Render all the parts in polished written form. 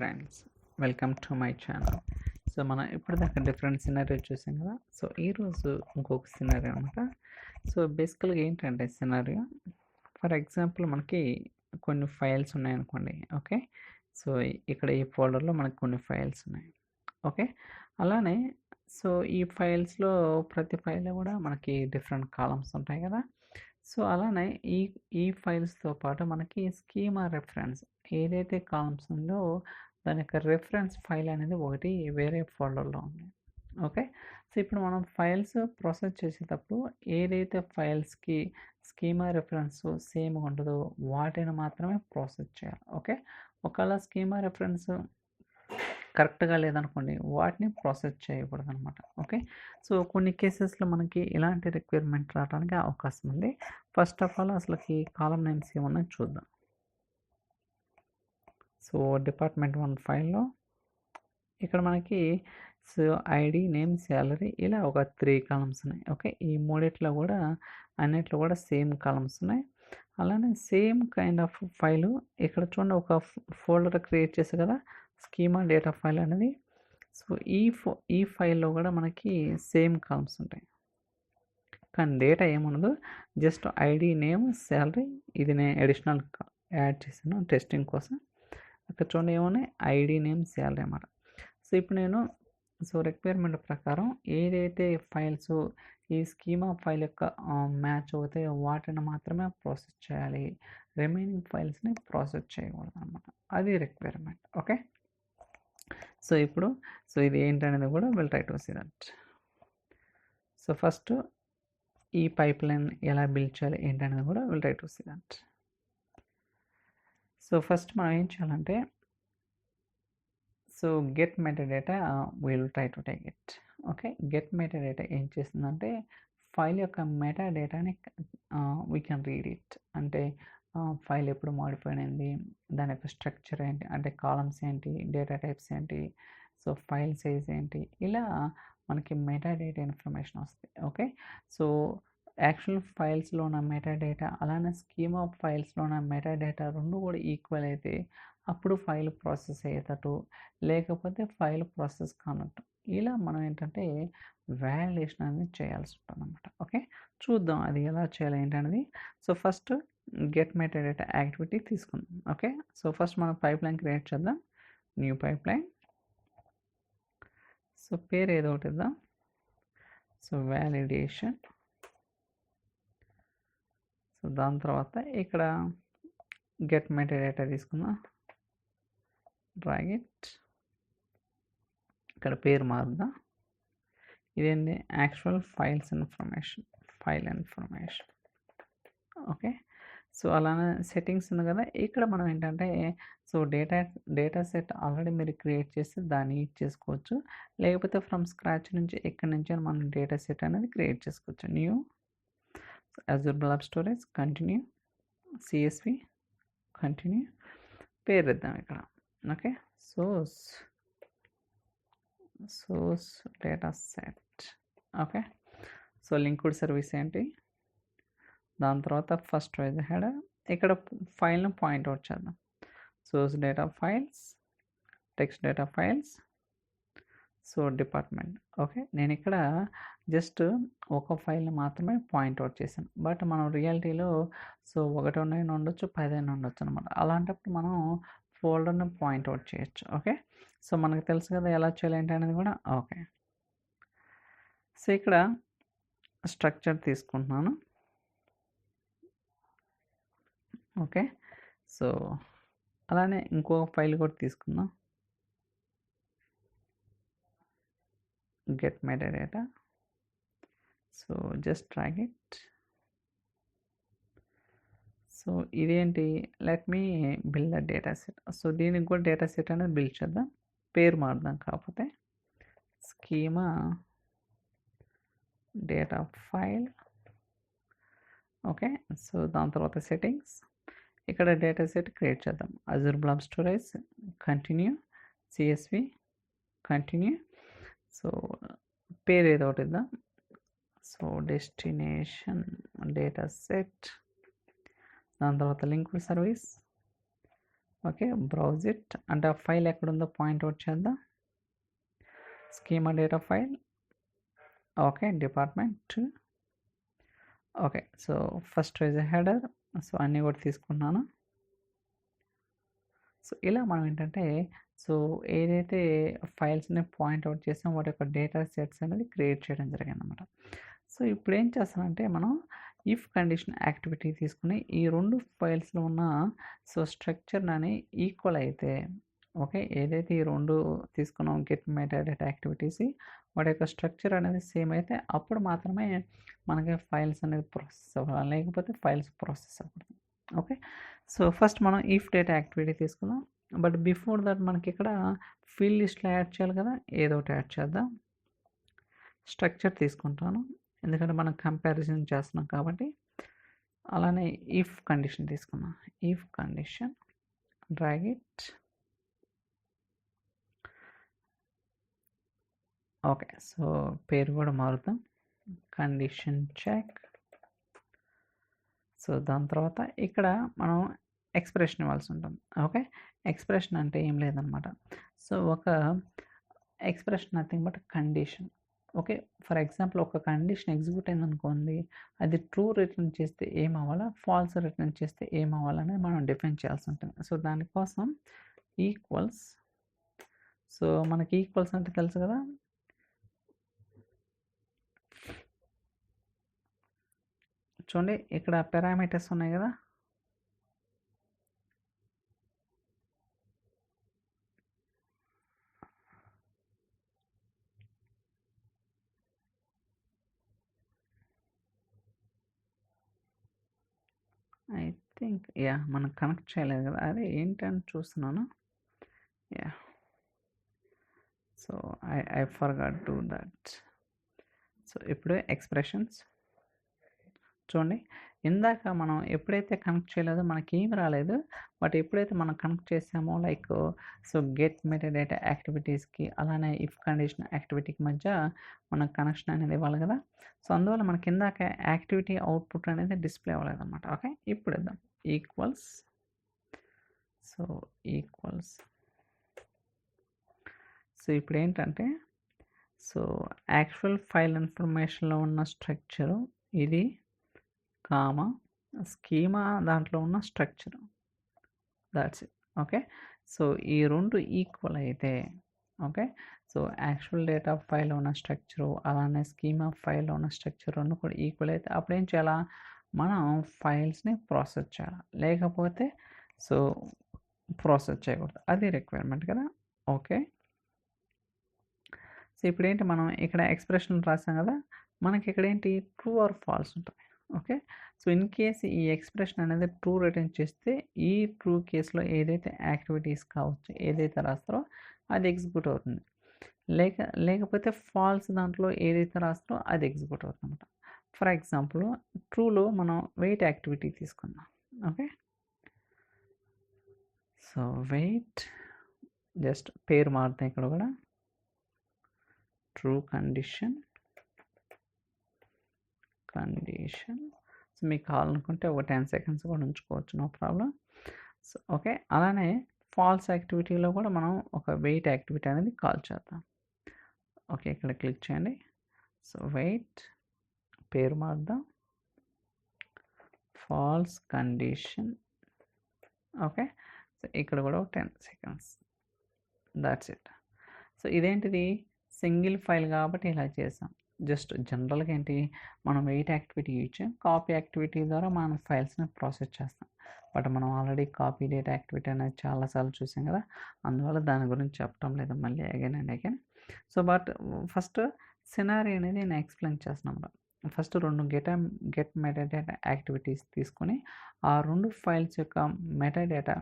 Friends, welcome to my channel. So మనం ఇప్పటిదాకా different scenario చూసాం కదా. సో ఈరోజు ఇంకొక సినారియో అనమాట. సో బేసికల్గా ఏంటంటే సినారియో, ఫర్ ఎగ్జాంపుల్ మనకి కొన్ని ఫైల్స్ ఉన్నాయనుకోండి. ఓకే, సో ఇక్కడ ఈ ఫోల్డర్లో మనకి కొన్ని ఫైల్స్ ఉన్నాయి. ఓకే, అలానే సో ఈ ఫైల్స్లో ప్రతి ఫైల్ కూడా మనకి డిఫరెంట్ కాలమ్స్ ఉంటాయి కదా. సో అలానే ఈ ఫైల్స్తో పాటు మనకి స్కీమా రెఫరెన్స్ ఏదైతే కాలమ్స్ ఉందో దాని యొక్క రెఫరెన్స్ ఫైల్ అనేది ఒకటి వేరే ఫోల్డర్లో ఉంది. ఓకే, సో ఇప్పుడు మనం ఫైల్స్ ప్రాసెస్ చేసేటప్పుడు ఏదైతే ఫైల్స్కి స్కీమా రెఫరెన్స్ సేమ్ ఉంటుందో వాటిని మాత్రమే ప్రాసెస్ చేయాలి. ఓకే, ఒకవేళ స్కీమా రెఫరెన్స్ కరెక్ట్గా లేదనుకోండి వాటిని ప్రాసెస్ చేయకూడదు అనమాట. ఓకే, సో కొన్ని కేసెస్లో మనకి ఇలాంటి రిక్వైర్మెంట్ రావడానికి అవకాశం ఉంది. ఫస్ట్ ఆఫ్ ఆల్ అసలుకి కాలం నేమ్స్ ఏమన్నా చూద్దాం. సో డిపార్ట్మెంట్ 1 ఫైల్లో ఇక్కడ మనకి సో ఐడి, నేమ్, శాలరీ ఇలా ఒక 3 కాలమ్స్ ఉన్నాయి. ఓకే, ఈ మూడిట్లో కూడా అన్నిట్లో కూడా సేమ్ కాలమ్స్ ఉన్నాయి. అలానే సేమ్ కైండ్ ఆఫ్ ఫైలు ఇక్కడ చూడండి, ఒక ఫోల్డర్ క్రియేట్ చేసి కదా స్కీమా డేటా ఫైల్ అనేది. సో ఈ ఫైల్లో కూడా మనకి సేమ్ కాలమ్స్ ఉంటాయి, కానీ డేటా ఏముండదు. జస్ట్ ఐడి, నేమ్, శాలరీ ఇది నేను అడిషనల్ యాడ్ చేశాను టెస్టింగ్ కోసం. ఇక్కడ చూడండి ఏమున్నాయి, ఐడి, నేమ్, శాలరీ అన్నమాట. సో ఇప్పుడు నేను రిక్వైర్మెంట్ ప్రకారం ఏదైతే ఫైల్స్ ఈ స్కీమా ఫైల్ యొక్క మ్యాచ్ అవుతాయి వాటిని మాత్రమే ప్రాసెస్ చేయాలి, రిమైనింగ్ ఫైల్స్ని ప్రాసెస్ చేయకూడదు అనమాట. అది రిక్వైర్మెంట్. ఓకే, సో ఇప్పుడు ఇది ఏంటనేది కూడా will try to see that. So first ఈ పైప్ లైన్ ఎలా బిల్డ్ చేయాలి ఏంటనేది కూడా will try to see that. So first మనం ఏం చేయాలంటే, so get metadata will try to take it. Okay, get metadata ఏం చేస్తుందంటే ఫైల్ యొక్క మెటాడేటాని వీ కెన్ రీడ్ ఇట్. అంటే ఫైల్ ఎప్పుడు మాడిఫై అయింది, దాని యొక్క స్ట్రక్చర్ ఏంటి, అంటే కాలమ్స్ ఏంటి, డేటా టైప్స్ ఏంటి, సో ఫైల్ సైజ్ ఏంటి, ఇలా మనకి మెటాడేటా ఇన్ఫర్మేషన్ వస్తుంది. ఓకే, సో యాక్చువల్ ఫైల్స్లో ఉన్న మెటాడేటా అలానే స్కీమా ఫైల్స్లో ఉన్న మెటాడేటా రెండు కూడా ఈక్వల్ అయితే అప్పుడు ఫైల్ ప్రాసెస్ అయ్యేటట్టు, లేకపోతే ఫైల్ ప్రాసెస్ కానట్టు, ఇలా మనం ఏంటంటే వ్యాలిడేషన్ అనేది చేయాల్సి ఉంటుంది అనమాట. ఓకే, చూద్దాం అది ఎలా చేయాలి ఏంటనేది. So first get metadata activity తీసుకుందాం. ఓకే, సో ఫస్ట్ మనం పైప్ లైన్ క్రియేట్ చేద్దాం, న్యూ పైప్ లైన్. సో పేరు ఏదో ఒకటి ఇద్దాం, సో వ్యాలిడేషన్. సో దాని తర్వాత ఇక్కడ గెట్ మెటాడేటా తీసుకుందాం, డ్రాగ్ ఇట్, ఇక్కడ పేరు మారుద్దాం. ఇదేంటి, actual file information. Okay, so అలానే సెట్టింగ్స్ ఉంది కదా, ఇక్కడ మనం ఏంటంటే సో డేటా సెట్ ఆల్రెడీ మీరు క్రియేట్ చేస్తే దాన్ని యూజ్ చేసుకోవచ్చు, లేకపోతే ఫ్రమ్ స్క్రాచ్ నుంచి ఎక్కడి నుంచి మనం డేటా సెట్ అనేది క్రియేట్ చేసుకోవచ్చు. New Azure Blob Storage, continue, CSV, continue, పేరు ఇద్దాం ఇక్కడ. Okay, source data set. Okay, so linked service ఏంటి, దాని తర్వాత ఫస్ట్ వైజ్ హెడర్, ఇక్కడ ఫైల్ను పాయింట్అవుట్ చేద్దాం. Source data files, text data files, so department. Okay, నేను ఇక్కడ జస్ట్ ఒక ఫైల్ని మాత్రమే పాయింట్అవుట్ చేశాను, బట్ మనం రియాలిటీలో సో 1 ఉండొచ్చు, 10 ఉండొచ్చు అనమాట. అలాంటప్పుడు మనం ఫోల్డర్ని పాయింట్అవుట్ చేయొచ్చు. ఓకే, సో మనకు తెలుసు కదా ఎలా చేయాలి ఏంటి అనేది కూడా. ఓకే, సో ఇక్కడ స్ట్రక్చర్ తీసుకుంటున్నాను. ఓకే, సో అలానే ఇంకొక ఫైల్ కూడా తీసుకుందాం, get metadata. So just drag it. So ఇదేంటి, let me build the data set. So దీనికి కూడా డేటా సెట్ అనేది బిల్డ్ చేద్దాం, పేరు మారుదాం, కాకపోతే schema data file. Okay, so దాని తర్వాత సెట్టింగ్స్, ఇక్కడ డేటా సెట్ క్రియేట్ చేద్దాం, Azure Blob Storage, continue, CSV, continue. So పేరు ఏదో ఒకటి ఇద్దాం, సో డెస్టినేషన్ డేటా సెట్. దాని తర్వాత linked service, okay, browse it అంటే ఆ ఫైల్ ఎక్కడుందో పాయింట్అవుట్ చేద్దాం. Schema data file, okay, department, okay. So first raise header, so అన్నీ కూడా తీసుకున్నాను. సో ఇలా మనం ఏంటంటే సో ఏదైతే ఫైల్స్ని పాయింట్అవుట్ చేసామో వాటి యొక్క డేటా సెట్స్ అనేది క్రియేట్ చేయడం జరిగిందనమాట. సో ఇప్పుడు ఏం చేస్తానంటే మనం ఇఫ్ కండిషన్ యాక్టివిటీ తీసుకుని ఈ రెండు ఫైల్స్లో ఉన్న సో స్ట్రక్చర్ అని ఈక్వల్ అయితే, ఓకే, ఏదైతే ఈ రెండు తీసుకున్నాం గెట్ మెటాడేటా యాక్టివిటీస్ వాటి యొక్క స్ట్రక్చర్ అనేది సేమ్ అయితే అప్పుడు మాత్రమే మనకి ఫైల్స్ అనేది ప్రాసెస్ అవ్వాలి, లేకపోతే ఫైల్స్ ప్రాసెస్ అవ్వదు. ఓకే, సో ఫస్ట్ మనం ఇఫ్ డేటా యాక్టివిటీ తీసుకుందాం. బట్ బిఫోర్ దట్ మనకి ఇక్కడ ఫీల్డ్ లిస్ట్లో యాడ్ చేయాలి కదా, ఏదో ఒకటి యాడ్ చేద్దాం. స్ట్రక్చర్ తీసుకుంటాను ఎందుకంటే మనం కంపారిజన్ చేస్తున్నాం కాబట్టి. అలానే ఇఫ్ కండిషన్ తీసుకున్నాం. If condition drag it, okay. So పేరు కూడా మారుతాం, కండిషన్ చెక్. సో దాని తర్వాత ఇక్కడ మనం ఎక్స్ప్రెషన్ ఇవ్వాల్సి ఉంటుంది. ఓకే, ఎక్స్ప్రెషన్ అంటే ఏం లేదనమాట. సో ఒక expression nothing but condition. Okay, for example ఒక కండిషన్ ఎగ్జిక్యూట్ అయింది అనుకోండి, అది ట్రూ రిటర్న్ చేస్తే ఏం అవ్వాలా, ఫాల్స్ రిటర్న్ చేస్తే ఏం అవ్వాలనేది మనం డిఫైన్ చేయాల్సి ఉంటుంది. సో దానికోసం ఈక్వల్స్, సో మనకి ఈక్వల్స్ అంటే తెలుసు కదా, చూడండి ఇక్కడ పారామీటర్స్ ఉన్నాయి కదా, ఐ థింక్ యా మనం కనెక్ట్ చేయలేదు కదా, అదే ఏంటని చూస్తున్నాను. Yeah, so I forgot to that. So ఇప్పుడు ఎక్స్ప్రెషన్స్ చూడండి, ఇందాక మనం ఎప్పుడైతే కనెక్ట్ చేయలేదో మనకి ఏమి రాలేదు, బట్ ఎప్పుడైతే మనం కనెక్ట్ చేసామో లైక్ సో గెట్ మెటాడేటా యాక్టివిటీస్కి అలానే ఇఫ్ కండిషన్ యాక్టివిటీకి మధ్య మనం కనెక్షన్ అనేది ఇవ్వాలి కదా. సో అందువల్ల మనకి ఇందాక యాక్టివిటీ అవుట్పుట్ అనేది డిస్ప్లే అవ్వలేదు అనమాట. ఓకే, ఇప్పుడు ఇద్దాం ఈక్వల్స్, సో ఈక్వల్స్. సో ఇప్పుడు ఏంటంటే సో యాక్చువల్ ఫైల్ ఇన్ఫర్మేషన్లో ఉన్న స్ట్రక్చరు ఇది, కామా స్కీమా దాంట్లో ఉన్న structure, that's it. Okay, so ఈ రెండు ఈక్వల్ అయితే, ఓకే, సో యాక్చువల్ డేటా ఫైల్లో ఉన్న స్ట్రక్చరు అలానే స్కీమా ఫైల్లో ఉన్న స్ట్రక్చర్ రెండు కూడా ఈక్వల్ అయితే అప్పుడు ఏం చేయాలా, మనం ఫైల్స్ని ప్రాసెస్ చేయాలి, లేకపోతే సో ప్రాసెస్ చేయకూడదు, అది రిక్వైర్మెంట్ కదా. ఓకే, సో ఇప్పుడు ఏంటి మనం ఇక్కడ ఎక్స్ప్రెషన్ రాసాం కదా, మనకి ఇక్కడ ఏంటి ట్రూ ఆర్ ఫాల్స్ ఉంటుంది. ఓకే, సో ఇన్ కేస్ ఈ ఎక్స్ప్రెషన్ అనేది ట్రూ రిటర్న్ చేస్తే ఈ ట్రూ కేసులో ఏదైతే యాక్టివిటీస్ కావచ్చు ఏదైతే రాస్తారో అది ఎగ్జిక్యూట్ అవుతుంది, లేకపోతే ఫాల్స్ దాంట్లో ఏదైతే రాస్తారో అది ఎగ్జిక్యూట్ అవుతుంది అనమాట. ఫర్ ఎగ్జాంపుల్ ట్రూలో మనం వెయిట్ యాక్టివిటీ తీసుకుందాం. ఓకే, సో వెయిట్ జస్ట్ పేరు మారుతాయి ఇక్కడ కూడా, ట్రూ కండిషన్ సో మీకు కావాలనుకుంటే ఒక 10 సెకండ్స్ కూడా ఉంచుకోవచ్చు, నో ప్రాబ్లం. సో ఓకే, అలానే ఫాల్స్ యాక్టివిటీలో కూడా మనం ఒక వెయిట్ యాక్టివిటీ అనేది కాల్ చేద్దాం. ఓకే, ఇక్కడ క్లిక్ చేయండి. సో వెయిట్ పేరు మార్దాం, ఫాల్స్ కండిషన్. ఓకే, సో ఇక్కడ కూడా ఒక 10 సెకండ్స్, దాట్స్ ఇట్. సో ఇదేంటిది సింగిల్ ఫైల్ కాబట్టి ఇలా చేసాం. జస్ట్ జనరల్గా ఏంటి మనం వెయిట్ యాక్టివిటీ ఇచ్చాం, కాపీ యాక్టివిటీ ద్వారా మనం ఫైల్స్ని ప్రాసెస్ చేస్తాం. బట్ మనం ఆల్రెడీ కాపీ డేటా యాక్టివిటీ అనేది చాలాసార్లు చూసాం కదా, అందువల్ల దాని గురించి చెప్పడం లేదు మళ్ళీ again and again. So but first scenario అనేది నేను ఎక్స్ప్లెయిన్ చేస్తున్నాను. ఫస్ట్ రెండు గెట్ మెటాడేటా యాక్టివిటీస్ తీసుకొని ఆ రెండు ఫైల్స్ యొక్క మెటాడేటా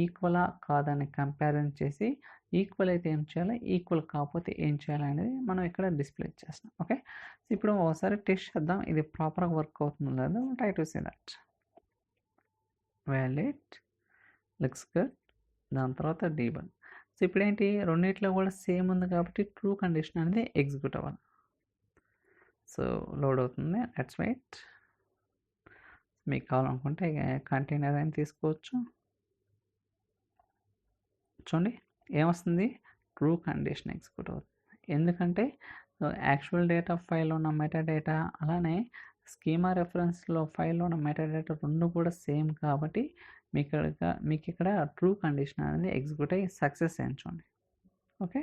ఈక్వలా కాదని కంపారిజన్ చేసి ఈక్వల్ అయితే ఏం చేయాలి, ఈక్వల్ కాకపోతే ఏం చేయాలి అనేది మనం ఇక్కడ డిస్ప్లే చేస్తాం. ఓకే, సో ఇప్పుడు ఒకసారి టెస్ట్ చేద్దాం ఇది ప్రాపర్గా వర్క్ అవుతుందో లేదో. Try to see that. Valid looks good, దాని తర్వాత డీబగ్. సో ఇప్పుడు ఏంటి రెండింటిలో కూడా సేమ్ ఉంది కాబట్టి ట్రూ కండిషన్ అనేది ఎగ్జిక్యూట్ అవ్వాలి. సో లోడ్ అవుతుంది, లెట్స్ వెయిట్. మీకు కావాలనుకుంటే కంటైనర్ అని తీసుకోవచ్చు. చూడండి ఏమొస్తుంది, ట్రూ కండిషన్ ఎగ్జిక్యూట్ అవుతుంది. ఎందుకంటే యాక్చువల్ డేటా ఫైల్లో ఉన్న మెటా డేటా అలానే స్కీమా రెఫరెన్స్లో ఫైల్లో ఉన్న మెటా డేటా రెండు కూడా సేమ్ కాబట్టి మీకు ఇక్కడ ట్రూ కండిషన్ అనేది ఎగ్జిక్యూట్ అయ్యి సక్సెస్ అయింది చూడండి. ఓకే,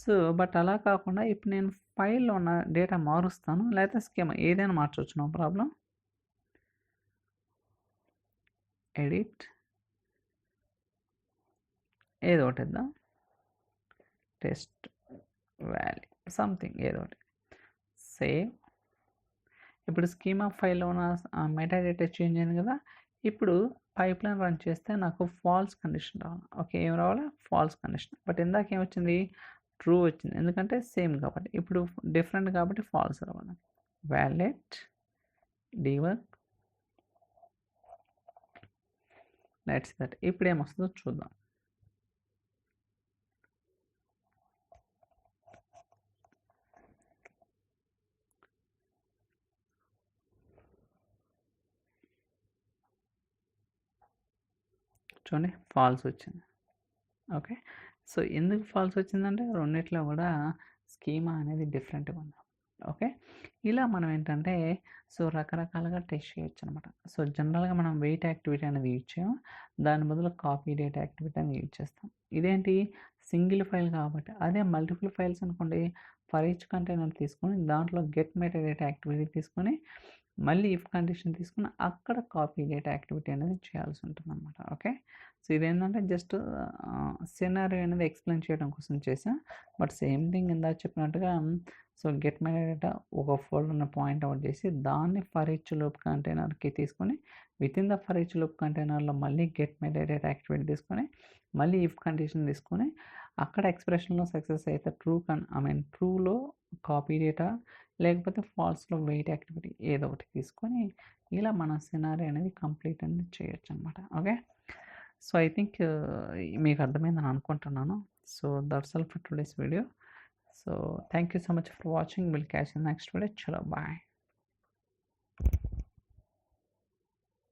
సో బట్ అలా కాకుండా ఇప్పుడు నేను ఫైల్లో ఉన్న డేటా మారుస్తాను, లేకపోతే స్కీమా ఏదైనా మార్చవచ్చు, నో ప్రాబ్లం. ఎడిట్ ఏదో ఒకటి ఇద్దాం, టెస్ట్ వాల్యూ సంథింగ్ ఏదో ఒకటి, సేవ్. ఇప్పుడు స్కీమా ఫైల్లో ఉన్న మెటా డేటా చేంజ్ అయింది కదా. ఇప్పుడు పైప్లైన్ రన్ చేస్తే నాకు ఫాల్స్ కండిషన్ రావాలి. ఓకే, ఏం రావాలి, ఫాల్స్ కండిషన్. బట్ ఇందాక ఏమొచ్చింది, ట్రూ వచ్చింది, ఎందుకంటే సేమ్ కాబట్టి. ఇప్పుడు డిఫరెంట్ కాబట్టి ఫాల్స్ రావాలి. వాలెట్ డీవర్క్ లెట్స్ దట్. ఇప్పుడు ఏమొస్తుందో చూద్దాం. చూడండి ఫాల్స్ వచ్చింది. ఓకే, సో ఎందుకు ఫాల్స్ వచ్చిందంటే రెండిట్లో కూడా స్కీమా అనేది డిఫరెంట్గా ఉంది. ఓకే, ఇలా మనం ఏంటంటే సో రకరకాలుగా టెస్ట్ చేయొచ్చు అనమాట. సో జనరల్గా మనం వెయిట్ యాక్టివిటీ అనేది యూజ్ చేయము, దాని బదులు కాపీ డేటా యాక్టివిటీ అనేది యూజ్ చేస్తాం. ఇదేంటి, సింగిల్ ఫైల్ కాబట్టి. అదే మల్టిపుల్ ఫైల్స్ అనుకోండి, ఫర్ ఈచ్ కంటైనర్ తీసుకొని దాంట్లో గెట్ మెటా డేటా యాక్టివిటీ తీసుకొని మళ్ళీ ఇఫ్ కండిషన్ తీసుకుని అక్కడ కాపీ డేటా యాక్టివిటీ అనేది చేయాల్సి ఉంటుంది అనమాట. ఓకే, సో ఇదేంటంటే జస్ట్ సినారియో అనేది ఎక్స్ప్లెయిన్ చేయడం కోసం చేసా. బట్ సేమ్ థింగ్ ఇందాక చెప్పినట్టుగా సో గెట్ మెటా డేటా ఒక ఫోల్డర్ని పాయింట్ అవుట్ చేసి దాన్ని ఫర్ ఈచ్ లూప్ కంటైనర్కి తీసుకొని with in the for each loop కంటైనర్లో మళ్ళీ గెట్ మెటా డేటా యాక్టివిటీ తీసుకొని మళ్ళీ ఇఫ్ కండిషన్ తీసుకొని అక్కడ ఎక్స్ప్రెషన్లో సక్సెస్ అయితే ట్రూలో కాపీ డేటా లేకపోతే ఫాల్స్లో వెయిట్ యాక్టివిటీ ఏదో ఒకటి తీసుకొని ఇలా మన సినారీ అనేది కంప్లీట్ అనేది చేయొచ్చు అనమాట. ఓకే, సో ఐ థింక్ మీకు అర్థమైందని అనుకుంటున్నాను. So that's all for today's video. So thank you so much for watching. Will catch in next video. చలో బాయ్.